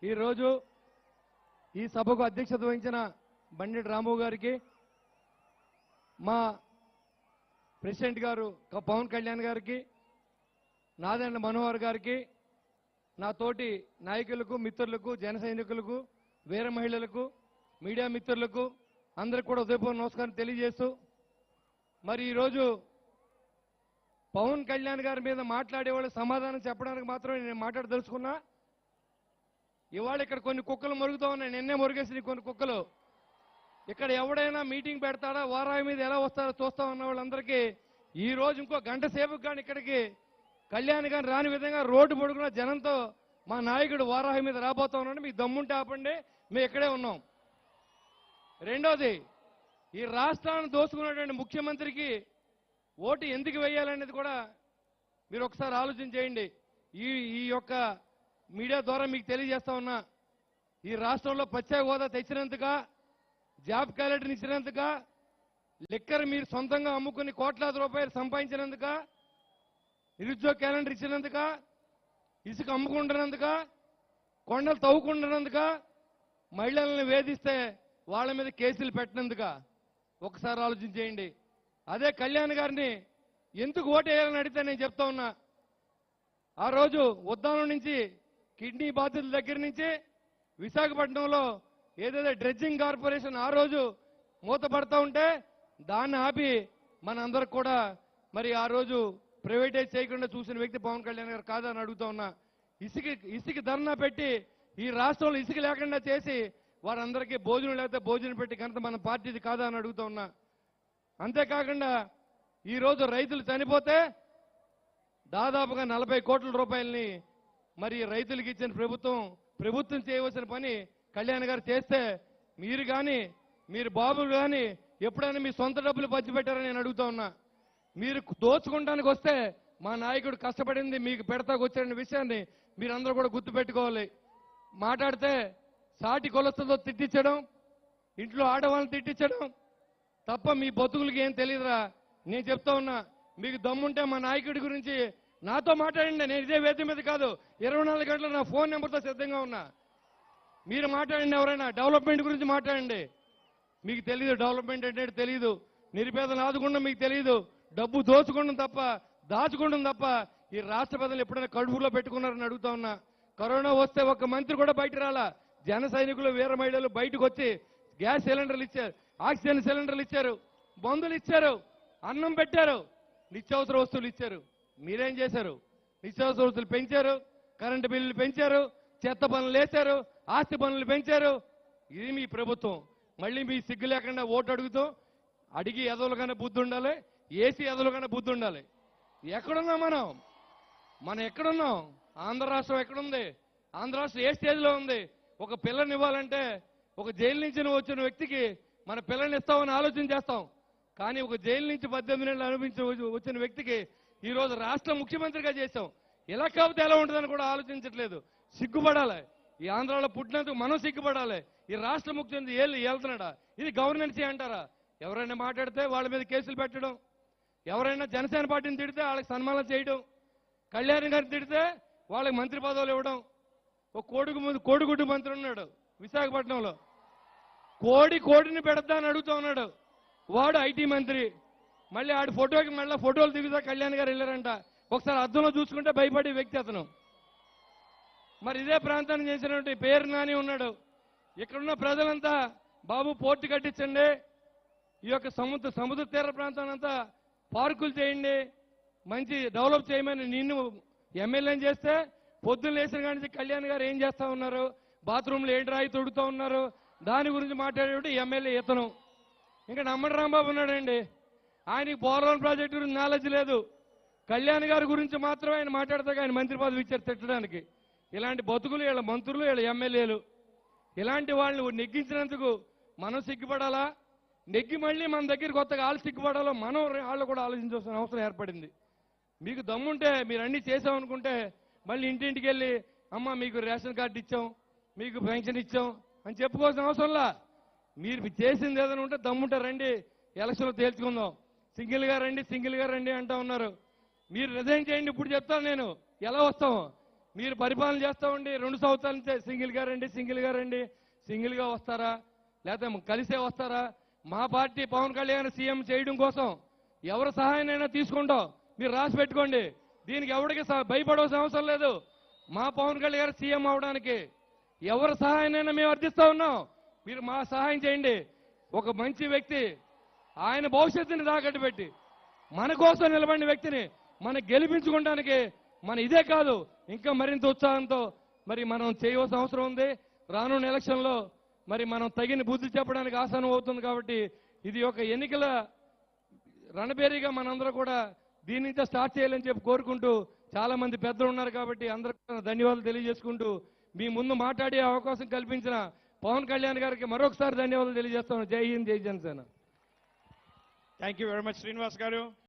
ఈరోజు ఈ సభకు అధ్యక్షత వహించిన బండి రాము గారికి, మా ప్రెసిడెంట్ గారు పవన్ కళ్యాణ్ గారికి, నాదెండ్ల మనోహర్ గారికి, నా తోటి నాయకులకు, మిత్రులకు, జన సైనికులకు, వీర మహిళలకు, మీడియా మిత్రులకు అందరికీ కూడా ఉదయపూర్వ నమస్కారం తెలియజేస్తూ, మరి ఈరోజు పవన్ కళ్యాణ్ గారి మీద మాట్లాడే వాళ్ళు సమాధానం చెప్పడానికి మాత్రమే నేను మాట్లాడదలుచుకున్నా. ఇవాళ ఇక్కడ కొన్ని కుక్కలు మరుగుతూ ఉన్నాయి. నిన్నే మురిగేసి కొన్ని కుక్కలు. ఇక్కడ ఎవడైనా మీటింగ్ పెడతాడా, వారాయి మీద ఎలా వస్తారో చూస్తా ఉన్న వాళ్ళందరికీ ఈ రోజు ఇంకో గంట సేపు కానీ ఇక్కడికి కళ్యాణ్ గారిని రాని విధంగా రోడ్డు పొడుగున జనంతో మా నాయకుడు వారాహి మీద రాబోతా ఉన్నాడు. మీకు దమ్ముంటే ఆపండి, మేము ఇక్కడే ఉన్నాం. రెండోది, ఈ రాష్ట్రాన్ని దోచుకున్నటువంటి ముఖ్యమంత్రికి ఓటు ఎందుకు వేయాలనేది కూడా మీరు ఒకసారి ఆలోచన చేయండి. ఈ యొక్క మీడియా ద్వారా మీకు తెలియజేస్తా ఉన్నా. ఈ రాష్ట్రంలో ప్రత్యేక హోదా తెచ్చినందుక, జాబ్ క్యాలెండర్ ఇచ్చినందుక, లిక్కర్ మీరు సొంతంగా అమ్ముకుని కోట్లాది రూపాయలు సంపాదించినందుక, నిరుద్యోగ క్యాలెండర్ ఇచ్చినందుక, ఇసుక అమ్ముకుంటున్నందుక, కొండలు తవ్వుకుంటున్నందుక, మహిళలను వేధిస్తే వాళ్ళ మీద కేసులు పెట్టినందుక ఒకసారి ఆలోచన చేయండి. అదే కళ్యాణ్ గారిని ఎందుకు ఓటు వేయాలని అడిగితే నేను చెప్తా ఉన్నా. ఆ రోజు ఉద్దానం నుంచి కిడ్నీ బాధితుల దగ్గర నుంచి విశాఖపట్నంలో ఏదైతే డ్రెడ్జింగ్ కార్పొరేషన్ ఆ రోజు మూతపడతా ఉంటే దాన్ని ఆపి మనందరికి కూడా మరి ఆ రోజు ప్రైవేటైజ్ చేయకుండా చూసిన వ్యక్తి పవన్ కళ్యాణ్ గారు కాదని అడుగుతా ఉన్నా. ఇసుక ధర్నా పెట్టి ఈ రాష్ట్రంలో ఇసుక లేకుండా చేసి వారందరికీ భోజనం లేకపోతే భోజనం పెట్టి కనుక మన పార్టీది కాదా అని అడుగుతా ఉన్నా. అంతేకాకుండా ఈరోజు రైతులు చనిపోతే దాదాపుగా 40 కోట్ల రూపాయలని మరి రైతులకు ఇచ్చిన ప్రభుత్వం చేయవలసిన పని కళ్యాణ్ గారు చేస్తే మీరు కానీ మీరు బాబులు కానీ ఎప్పుడైనా మీ సొంత డబ్బులు పంచిపెట్టారని నేను అడుగుతా ఉన్నా. మీరు దోచుకోవడానికి వస్తే మా నాయకుడు కష్టపడింది మీకు పెడతాకు వచ్చారనే విషయాన్ని మీరందరూ కూడా గుర్తుపెట్టుకోవాలి. మాట్లాడితే సాటి కొలస్తతో తిట్టించడం, ఇంట్లో ఆడవాళ్ళని తిట్టించడం తప్ప మీ బతుకులకి ఏం తెలియదురా. నేను చెప్తా ఉన్నా, మీకు దమ్ముంటే మా నాయకుడి గురించి నాతో మాట్లాడండి. నేను ఇదే వేదిక మీద కాదు, 24 గంటలు నా ఫోన్ నెంబర్తో సిద్ధంగా ఉన్నా. మీరు మాట్లాడండి, ఎవరైనా డెవలప్మెంట్ గురించి మాట్లాడండి. మీకు తెలియదు డెవలప్మెంట్ అంటే తెలియదు, నిరుపేదలు ఆదుకోవడం మీకు తెలియదు, డబ్బు దోచుకోవడం తప్ప దాచుకోవడం తప్ప ఈ రాష్ట్ర ప్రజలు ఎప్పుడైనా కడుపులో పెట్టుకున్నారని అడుగుతా ఉన్నా. కరోనా వస్తే ఒక్క మంత్రి కూడా బయట రాలా. జన సైనికులు, వీర మహిళలు బయటకు వచ్చి గ్యాస్ సిలిండర్లు ఇచ్చారు, ఆక్సిజన్ సిలిండర్లు ఇచ్చారు, మందులు ఇచ్చారు, అన్నం పెట్టారు, నిత్యావసర వస్తువులు ఇచ్చారు. మీరేం చేశారు? నిత్యావసర వస్తువులు పెంచారు, కరెంటు బిల్లులు పెంచారు, చెత్త పనులు వేశారు, ఆస్తి పనులు పెంచారు. ఇది మీ ప్రభుత్వం. మళ్ళీ మీ సిగ్గు లేకుండా ఓటు అడుగుతాం. అడిగి ఎదవలుగానే బుద్ధి ఉండాలి, ఏసీ ఎదవలుగానే బుద్ధి ఉండాలి. ఎక్కడున్నాం మనం ఎక్కడున్నాం? ఆంధ్ర రాష్ట్రం ఎక్కడుంది? ఆంధ్ర రాష్ట్రం ఏ స్టేజ్లో ఉంది? ఒక పిల్లని ఇవ్వాలంటే ఒక జైలు నుంచి వచ్చిన వ్యక్తికి మన పిల్లని ఇస్తామని ఆలోచన చేస్తాం. కానీ ఒక జైలు నుంచి 18 నెలలు అనిపించి వచ్చిన వ్యక్తికి ఈరోజు రాష్ట్ర ముఖ్యమంత్రిగా చేశాం. ఇలా కాకపోతే ఎలా ఉంటుందని కూడా ఆలోచించట్లేదు. సిగ్గుపడాలి. ఈ ఆంధ్రాలో పుట్టినందుకు మనం సిగ్గుపడాలి. ఈ రాష్ట్ర ముఖ్యమంత్రి వెళ్తున్నాడా? ఇది గవర్నెన్సీ అంటారా? ఎవరైనా మాట్లాడితే వాళ్ళ మీద కేసులు పెట్టడం, ఎవరైనా జనసేన పార్టీని తిడితే వాళ్ళకి సన్మానం చేయడం, కళ్యాణ్ గారిని తిడితే వాళ్ళకి మంత్రి పదవులు ఇవ్వడం. ఒక కోడిగుడ్డు మంత్రి ఉన్నాడు విశాఖపట్నంలో, కోడిని పెడతా అని అడుగుతా ఉన్నాడు. వాడు ఐటీ మంత్రి. మళ్ళీ ఆడి ఫోటోకి మళ్ళీ ఫోటోలు దిగుతా కళ్యాణ్ గారు వెళ్ళారంట. ఒకసారి అద్దంలో చూసుకుంటే భయపడే వ్యక్తి అతను. మరి ఇదే ప్రాంతాన్ని చేసినటువంటి పేరు నాని ఉన్నాడు. ఇక్కడున్న ప్రజలంతా బాబు పోర్టు కట్టించండి, ఈ యొక్క సముద్ర తీర ప్రాంతాన్ని అంతా పార్కులు చేయండి, మంచి డెవలప్ చేయమని నిన్ను ఎమ్మెల్యేని చేస్తే పొద్దున్న లేచిన కానీ కళ్యాణ్ గారు ఏం చేస్తా ఉన్నారు? బాత్రూంలో ఏంటి రాయి తొడుగుతూ ఉన్నారు? దాని గురించి మాట్లాడేటువంటి ఎమ్మెల్యే ఇతను. ఇంకా నమ్మడి రాంబాబు ఉన్నాడండి, ఆయనకి పోలవరం ప్రాజెక్టు గురించి నాలెడ్జ్ లేదు. కళ్యాణ్ గారి గురించి మాత్రమే ఆయన మాట్లాడతాక ఆయన మంత్రి పదవి ఇచ్చారు తిట్టడానికి. ఇలాంటి బతుకులు వీళ్ళ మంత్రులు, వీళ్ళ ఎమ్మెల్యేలు, ఇలాంటి వాళ్ళు నెగ్గించినందుకు మనం సిగ్గుపడాలా? నెగ్గి మళ్ళీ మన దగ్గర కొత్తగా వాళ్ళు సిగ్గుపడాలో మనం వాళ్ళు కూడా ఆలోచించాల్సిన అవసరం ఏర్పడింది. మీకు దమ్ముంటే మీరు అన్ని చేసామనుకుంటే మళ్ళీ ఇంటింటికి వెళ్ళి అమ్మ మీకు రేషన్ కార్డు ఇచ్చాం, మీకు పెన్షన్ ఇచ్చాం అని చెప్పుకోవాల్సిన అవసరంలా. మీరు చేసింది ఏదైనా ఉంటే దమ్ముంటే రండి, ఎలక్షన్లో తేల్చుకుందాం. సింగిల్గా రండి అంటా ఉన్నారు. మీరు రిజైన్ చేయండి, ఇప్పుడు చెప్తాను నేను ఎలా వస్తామో. మీరు పరిపాలన చేస్తూ ఉండి 2 సంవత్సరాల నుంచే సింగిల్ గా రండి సింగిల్ గా వస్తారా లేకపోతే కలిసే వస్తారా? మా పార్టీ పవన్ కళ్యాణ్ సీఎం చేయడం కోసం ఎవరి సహాయాన్నైనా తీసుకుంటాం. మీరు రాసి పెట్టుకోండి. దీనికి ఎవరికి భయపడవలసిన అవసరం లేదు. మా పవన్ కళ్యాణ్ సీఎం అవడానికి ఎవరి సహాయాన్నైనా మేము అర్థిస్తా ఉన్నాం. మీరు మా సహాయం చేయండి. ఒక మంచి వ్యక్తి ఆయన భవిష్యత్తుని తాకట్టు పెట్టి మన కోసం నిలబడిన వ్యక్తిని మనం గెలిపించుకోవడానికి మన ఇదే కాదు ఇంకా మరింత ఉత్సాహంతో మరి మనం చేయవలసిన అవసరం ఉంది. రానున్న ఎలక్షన్లో మరి మనం తగిన బుద్ధి చెప్పడానికి ఆసనం అవుతుంది. కాబట్టి ఇది ఒక ఎన్నికల రణబేరీగా మనందరూ కూడా దీని నుంచి స్టార్ట్ చేయాలని చెప్పి కోరుకుంటూ చాలా మంది పెద్దలు ఉన్నారు కాబట్టి అందరికీ ధన్యవాదాలు తెలియజేసుకుంటూ మీ ముందు మాట్లాడే అవకాశం కల్పించిన పవన్ కళ్యాణ్ గారికి మరొకసారి ధన్యవాదాలు తెలియజేస్తాను. జై హింద్, జై Janasena. Thank you very much Srinivas గారు.